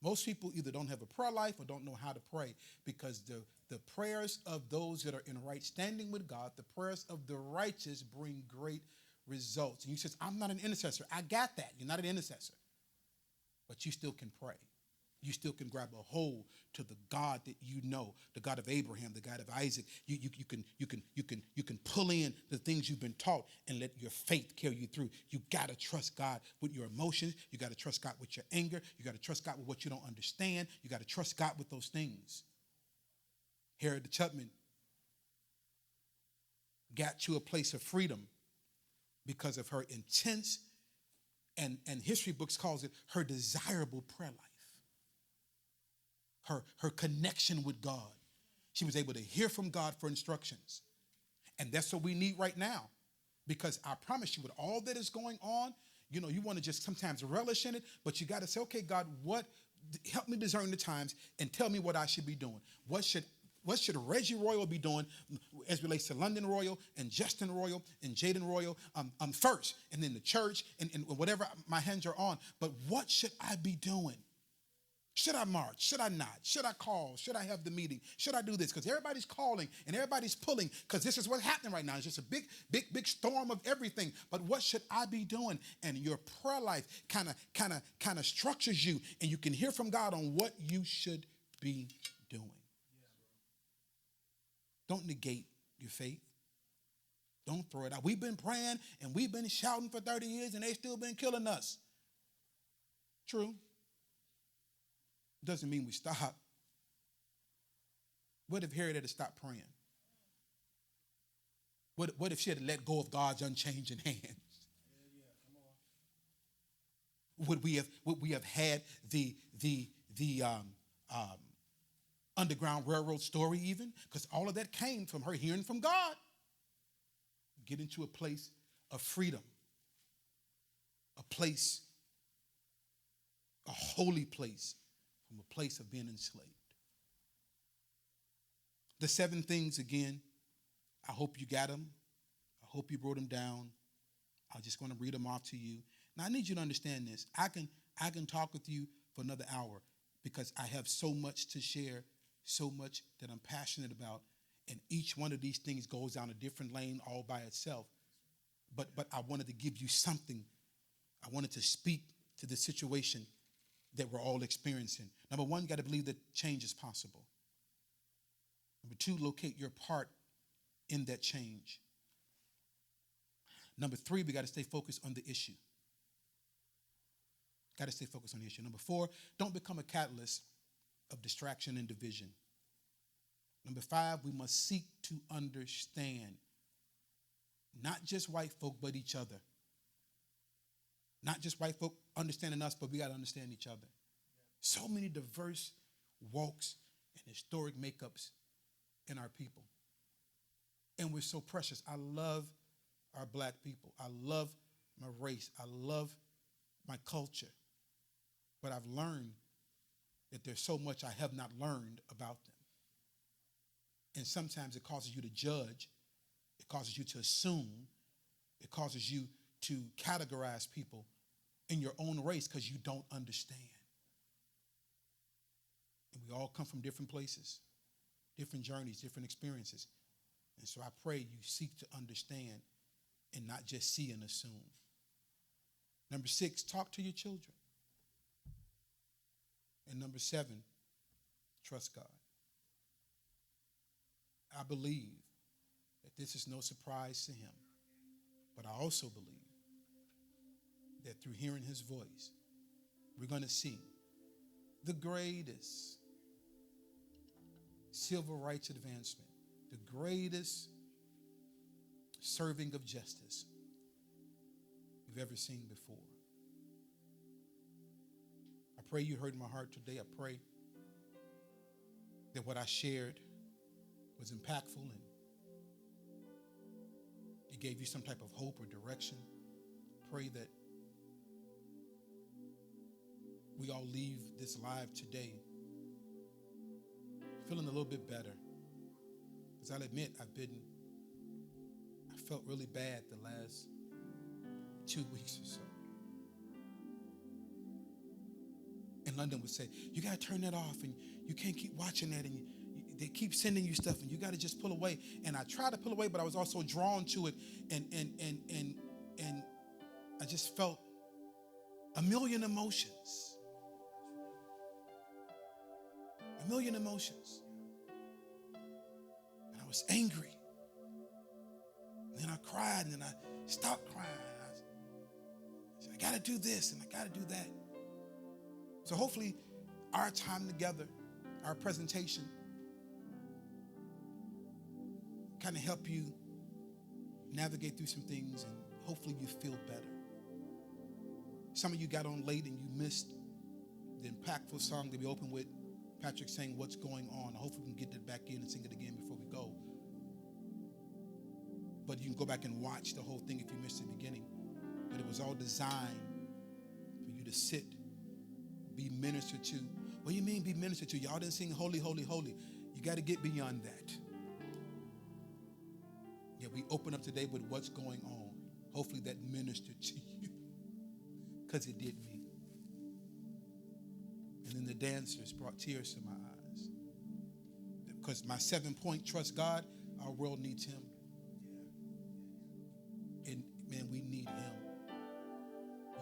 Most people either don't have a prayer life or don't know how to pray, because the prayers of those that are in right standing with God, the prayers of the righteous bring great results. And you say, I'm not an intercessor. I got that. You're not an intercessor. But you still can pray. You still can grab a hold to the God that you know, the God of Abraham, the God of Isaac. You can pull in the things you've been taught and let your faith carry you through. You got to trust God with your emotions. You got to trust God with your anger. You got to trust God with what you don't understand. You got to trust God with those things. Harriet Tubman got to a place of freedom because of her intense, and history books calls it her desirable prayer life. Her connection with God. She was able to hear from God for instructions. And that's what we need right now. Because I promise you, with all that is going on, you want to just sometimes relish in it, but you got to say, okay, God, help me discern the times and tell me what I should be doing. What should Reggie Royal be doing as relates to London Royal and Justin Royal and Jaden Royal first, and then the church and whatever my hands are on. But what should I be doing? Should I march? Should I not? Should I call? Should I have the meeting? Should I do this? Because everybody's calling and everybody's pulling, because this is what's happening right now. It's just a big storm of everything. But what should I be doing? And your prayer life kind of structures you, and you can hear from God on what you should be doing. Don't negate your faith. Don't throw it out. We've been praying and we've been shouting for 30 years and they still been killing us. True. Doesn't mean we stop. What if Harriet had stopped praying? What if she had let go of God's unchanging hand? Would we have had the Underground Railroad story even? Because all of that came from her hearing from God. Get into a place of freedom, a place, a holy place, from a place of being enslaved. The 7 things, again, I hope you got them. I hope you wrote them down. I'm just going to read them off to you. Now, I need you to understand this. I can talk with you for another hour because I have so much to share, so much that I'm passionate about, and each one of these things goes down a different lane all by itself. But I wanted to give you something. I wanted to speak to the situation that we're all experiencing. Number 1, you got to believe that change is possible. Number 2, locate your part in that change. Number 3, we got to stay focused on the issue. Got to stay focused on the issue. Number 4, don't become a catalyst of distraction and division. Number 5, we must seek to understand not just white folk, but each other. Not just white folk understanding us, but we got to understand each other. So many diverse walks and historic makeups in our people. And we're so precious. I love our black people. I love my race. I love my culture. But I've learned that there's so much I have not learned about them. And sometimes it causes you to judge. It causes you to assume. It causes you to categorize people in your own race because you don't understand. And we all come from different places, different journeys, different experiences. And so I pray you seek to understand and not just see and assume. Number 6, talk to your children. And number 7, trust God. I believe that this is no surprise to him. But I also believe that through hearing his voice, we're going to see the greatest civil rights advancement, the greatest serving of justice you've ever seen before. I pray you heard my heart today. I pray that what I shared was impactful and it gave you some type of hope or direction. Pray that we all leave this live today feeling a little bit better. Because I'll admit, I felt really bad the last 2 weeks or so. And London would say, you got to turn that off and you can't keep watching that and they keep sending you stuff and you got to just pull away. And I tried to pull away, but I was also drawn to it and I just felt a million emotions. A million emotions. And I was angry. And then I cried and then I stopped crying. I said, I got to do this and I got to do that. So hopefully our time together, our presentation, kind of help you navigate through some things and hopefully you feel better. Some of you got on late and you missed the impactful song that we opened with, Patrick saying, what's going on? I hope we can get that back in and sing it again before we go. But you can go back and watch the whole thing if you missed the beginning. But it was all designed for you to sit, be ministered to. What do you mean be ministered to? Y'all didn't sing holy, holy, holy. You got to get beyond that. Yeah, we open up today with what's going on. Hopefully that ministered to you because it did me. And then the dancers brought tears to my eyes. Because my 7-point, trust God, our world needs him. And man, we need him.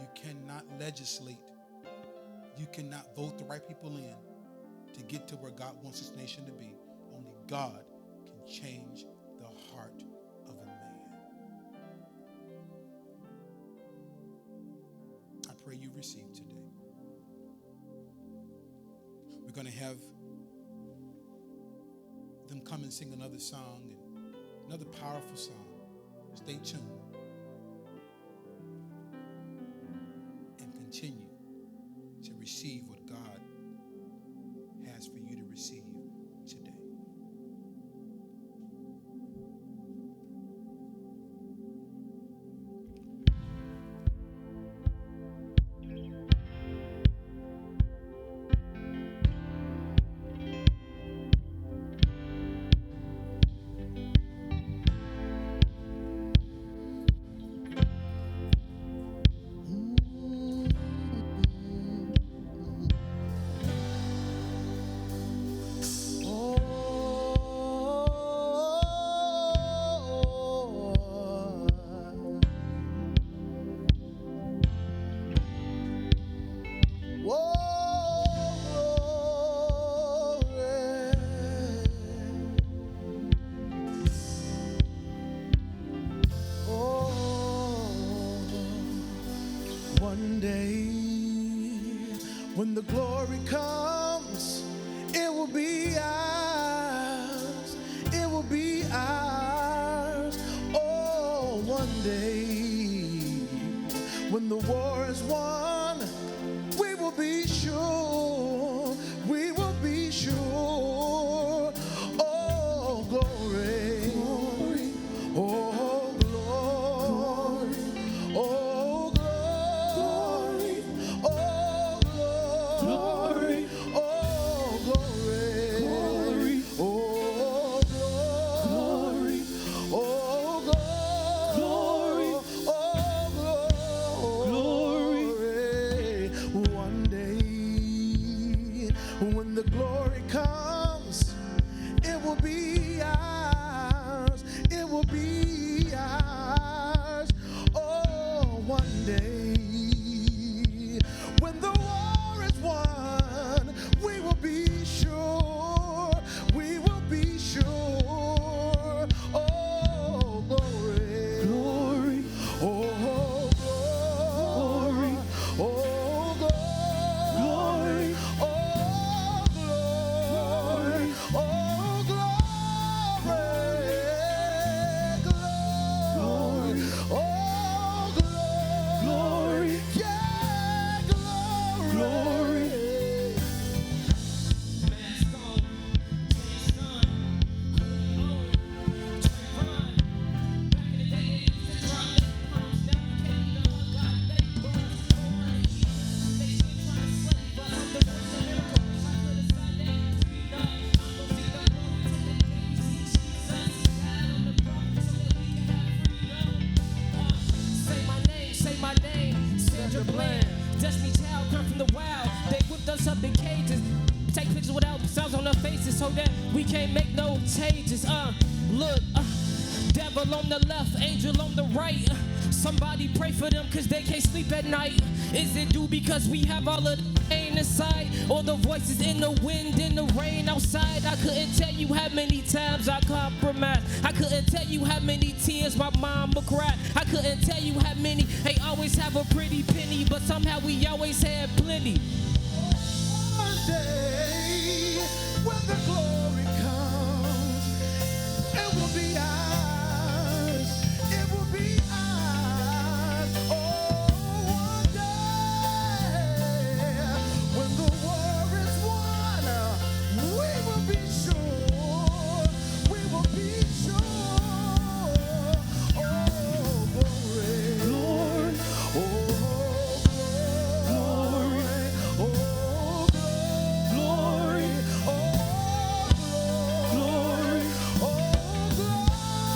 You cannot legislate. You cannot vote the right people in to get to where God wants this nation to be. Only God can change the heart of a man. I pray you receive today. We're going to have them come and sing another song, and another powerful song. Stay tuned and continue to receive what God has for you to receive today. One day, when the glory comes, it will be ours. It will be ours. Oh, one day, when the war is won, we will be sure. We will be sure. Oh, glory. Glory. Oh, glory. Oh, glory. Oh, glory. Oh, glory. Glory. Oh, glory. Oh, glory. Oh, glory. One day, when the glory comes, it will be ours. It will be ours. Oh, one day, when the war is won, we will be sure. We will be sure. Oh, glory. Glory. Oh, glory. Oh, glory. Oh, glory. Oh, glory. Glory. Oh, glory. Yeah, glory. Say my name, Sandra Bland. Destiny Child come from the wild. They whipped us up in cages. Take pictures without sounds on their faces so that we can't make no changes. Look, devil on the left, angel on the right. Somebody pray for them cause they can't sleep at night. Is it due because we have all of the pain inside? Or the voices in the wind, in the rain outside? I couldn't tell you how many times I compromised. I couldn't tell you how many tears my mama cried. I couldn't tell you how many ain't always have a pretty penny, but somehow we always had plenty. One day, when the glory comes, it will be ours. It will be ours. Oh, one day, when the war is won, we will be sure. We will be sure. Oh, glory. Glory. Oh, glory. Oh, glory. Oh, glory. Oh, glory.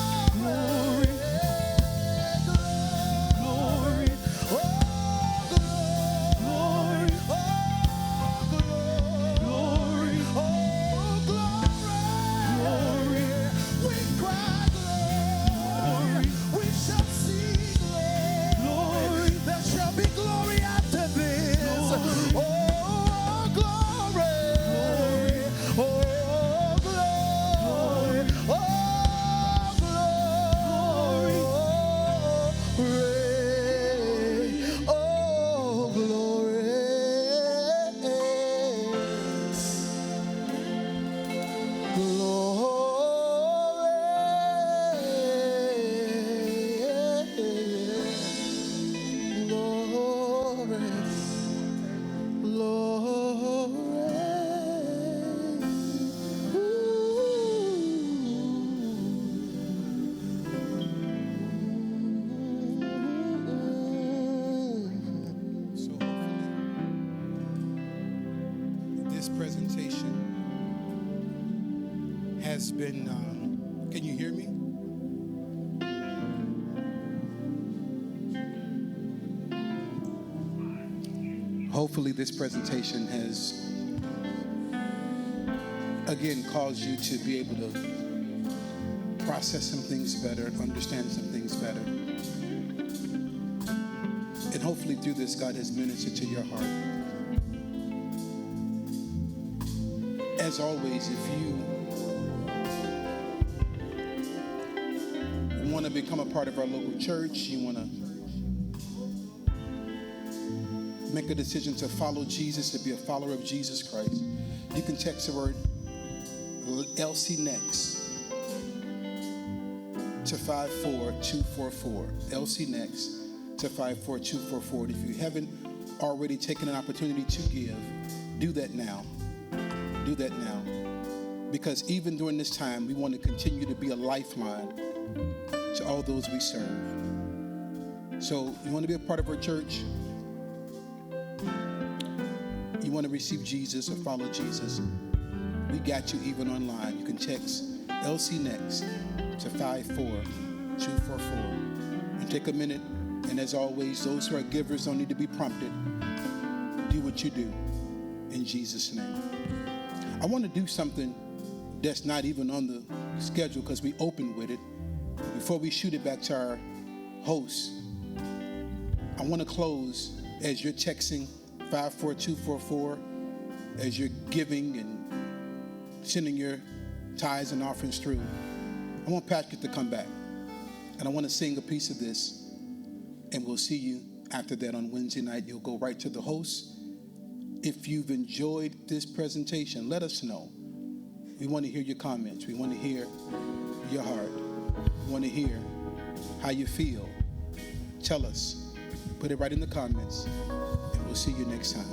been, can you hear me? Hopefully this presentation has, again, caused you to be able to process some things better, understand some things better. And hopefully through this, God has ministered to your heart. As always, if you want to become a part of our local church, you want to make a decision to follow Jesus, to be a follower of Jesus Christ, you can text the word LC Next to 54244. LC Next to 54244. If you haven't already taken an opportunity to give, do that now. Do that now. Because even during this time, we want to continue to be a lifeline to all those we serve. So you want to be a part of our church? You want to receive Jesus or follow Jesus? We got you even online. You can text LC Next to 54244 and take a minute. And as always, those who are givers don't need to be prompted. Do what you do in Jesus' name. I want to do something that's not even on the schedule because we opened with it. Before we shoot it back to our host, I want to close as you're texting 54244, as you're giving and sending your tithes and offerings through. I want Patrick to come back, and I want to sing a piece of this, and we'll see you after that on Wednesday night. You'll go right to the host. If you've enjoyed this presentation, let us know. We want to hear your comments. We want to hear your heart. We want to hear how you feel. Tell us. Put it right in the comments, and we'll see you next time.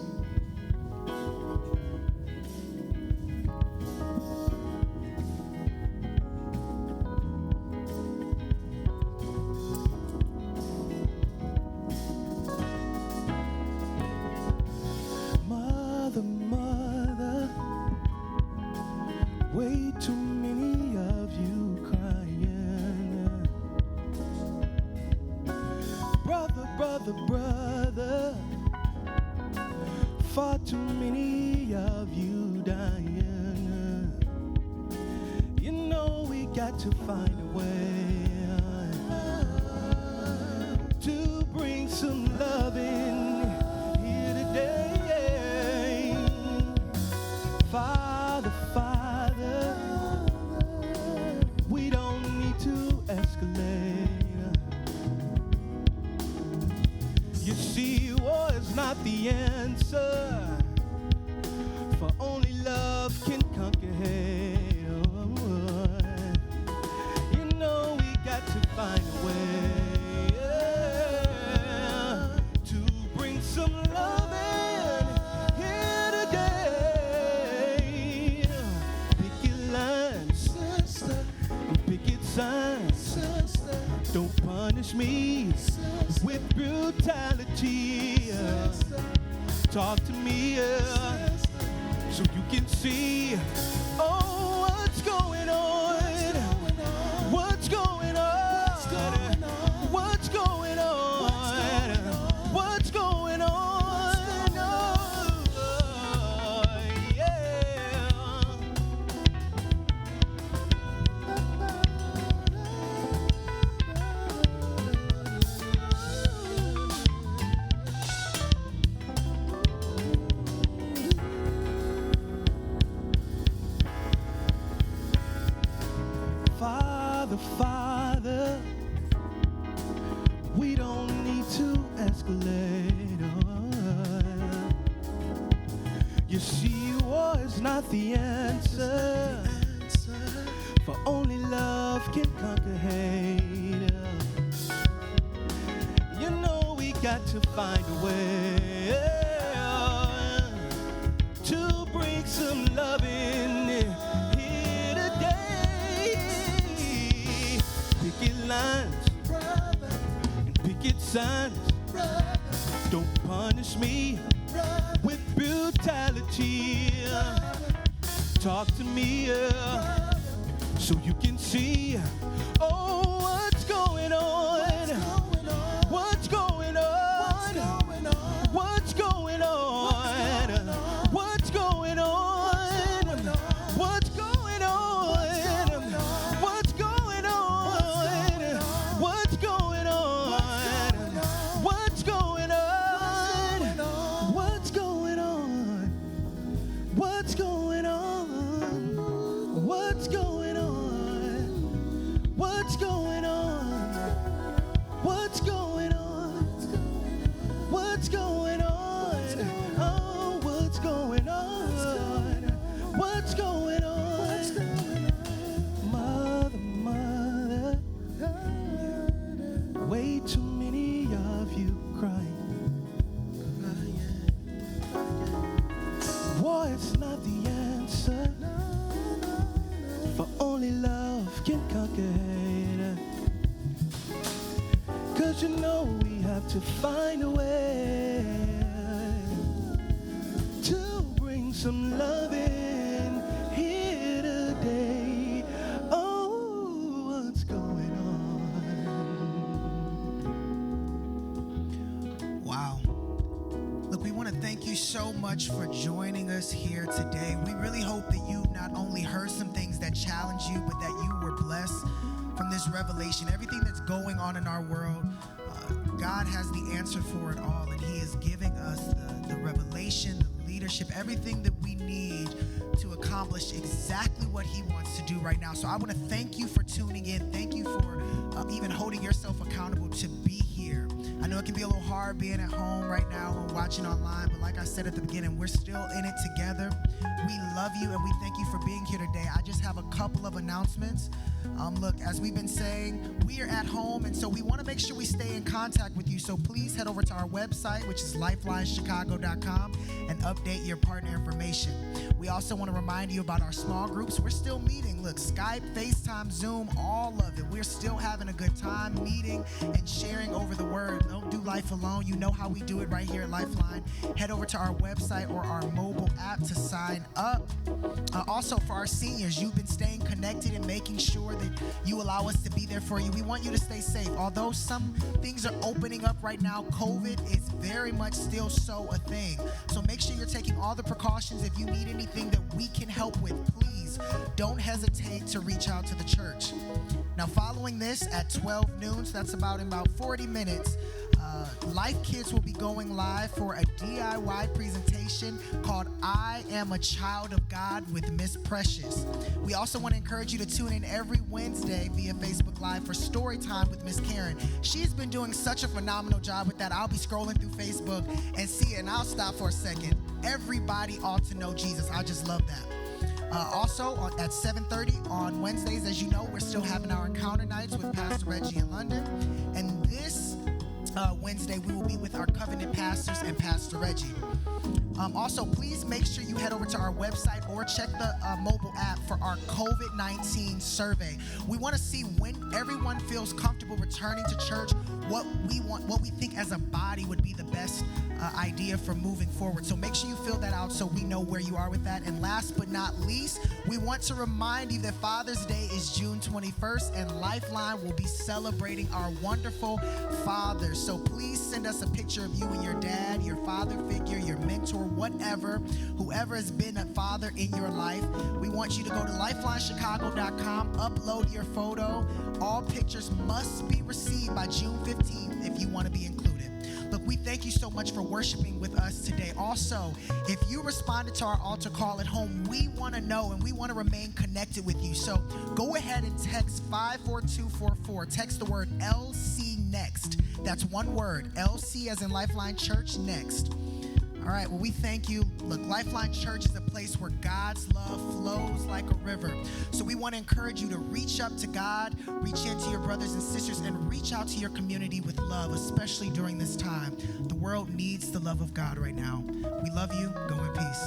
Mother, way too many of you crying. Brother, far too many of you dying. You know we got to find a way to bring some love in here today. Father, we don't need to escalate. You see, war is not the answer, for only love can conquer hate. You know we got to find a way to bring some love in here today. Picket lines, and picket signs. Don't punish me with brutality. Talk to me so you can see. Oh, what's going on? What's going on? What's going on? What's going on? Oh, yeah. Father, we don't need to escalate. You see, war is not the answer, for only love can conquer hate. You know we got to find a way to bring some love in here today. Picket lines and picket signs. Don't punish me with brutality. Talk to me so you can see, oh, what's going on? What's going on? What's going on? What's going on? What's going on? What's going on? What's going on? What's going on? What's going on? What's going on? What's going on? What's going on? What's going on? What's going on? Oh, what's going on? What's going on? Mother, mother, way too many of you crying. War is not the answer, for only love can conquer it. 'Cause you know we have to find a way to bring some love in here today. Oh, what's going on? Wow. Look, we want to thank you so much for joining us here today. We really hope that you not only heard some things that challenge you, but that you were blessed from this revelation. Everything that's going on in our world, God has the answer for it all, and He is giving us the revelation, the leadership, everything that we need to accomplish exactly what He wants to do right now. So I want to thank you for tuning in. Thank you for even holding yourself accountable to be here. I know it can be a little hard being at home right now or watching online, but like I said at the beginning, we're still in it together. We love you, and we thank you for being here today. I just have a couple of announcements. Look, as we've been saying, we are at home, and so we want to make sure we stay in contact with you. So please head over to our website, which is lifelinechicago.com, and update your partner information. We also want to remind you about our small groups. We're still meeting. Look, Skype, FaceTime, Zoom, all of it. We're still having a good time meeting and sharing over the word. Don't do life alone. You know how we do it right here at Lifeline. Head over to our website or our mobile app to sign up. Also, for our seniors, you've been staying connected and making sure that you allow us to be there for you. We want you to stay safe. Although some things are opening up right now, COVID is very much still so a thing. So make sure you're taking all the precautions. If you need anything that we can help with, please don't hesitate to reach out to the church. Now, following this at 12 noon, so that's in about 40 minutes, Life Kids will be going live for a DIY presentation called I Am a Child of God with Miss Precious. We also want to encourage you to tune in every Wednesday via Facebook Live for Story Time with Miss Karen. She's been doing such a phenomenal job with that. I'll be scrolling through Facebook and see it, and I'll stop for a second. Everybody ought to know Jesus. I just love that. Also, at 7:30 on Wednesdays, as you know, we're still having our encounter nights with Pastor Reggie in London. And this Wednesday, we will be with our covenant pastors and Pastor Reggie. Also, please make sure you head over to our website or check the mobile app for our COVID-19 survey. We want to see when everyone feels comfortable returning to church, what we think as a body would be the best idea for moving forward. So make sure you fill that out so we know where you are with that. And last but not least, we want to remind you that Father's Day is June 21st, and Lifeline will be celebrating our wonderful fathers. So please send us a picture of you and your dad, your father figure, your mentor, whatever, whoever has been a father in your life. We want you to go to lifelinechicago.com, upload your photo. All pictures must be received by June 15th if you want to be included. Look, we thank you so much for worshiping with us today. Also, if you responded to our altar call at home, we want to know and we want to remain connected with you. So go ahead and text 54244. Text the word LC next. That's one word, LC as in Lifeline Church next. All right, well, we thank you. Look, Lifeline Church is a place where God's love flows like a river. So we want to encourage you to reach up to God, reach into your brothers and sisters, and reach out to your community with love, especially during this time. The world needs the love of God right now. We love you. Go in peace.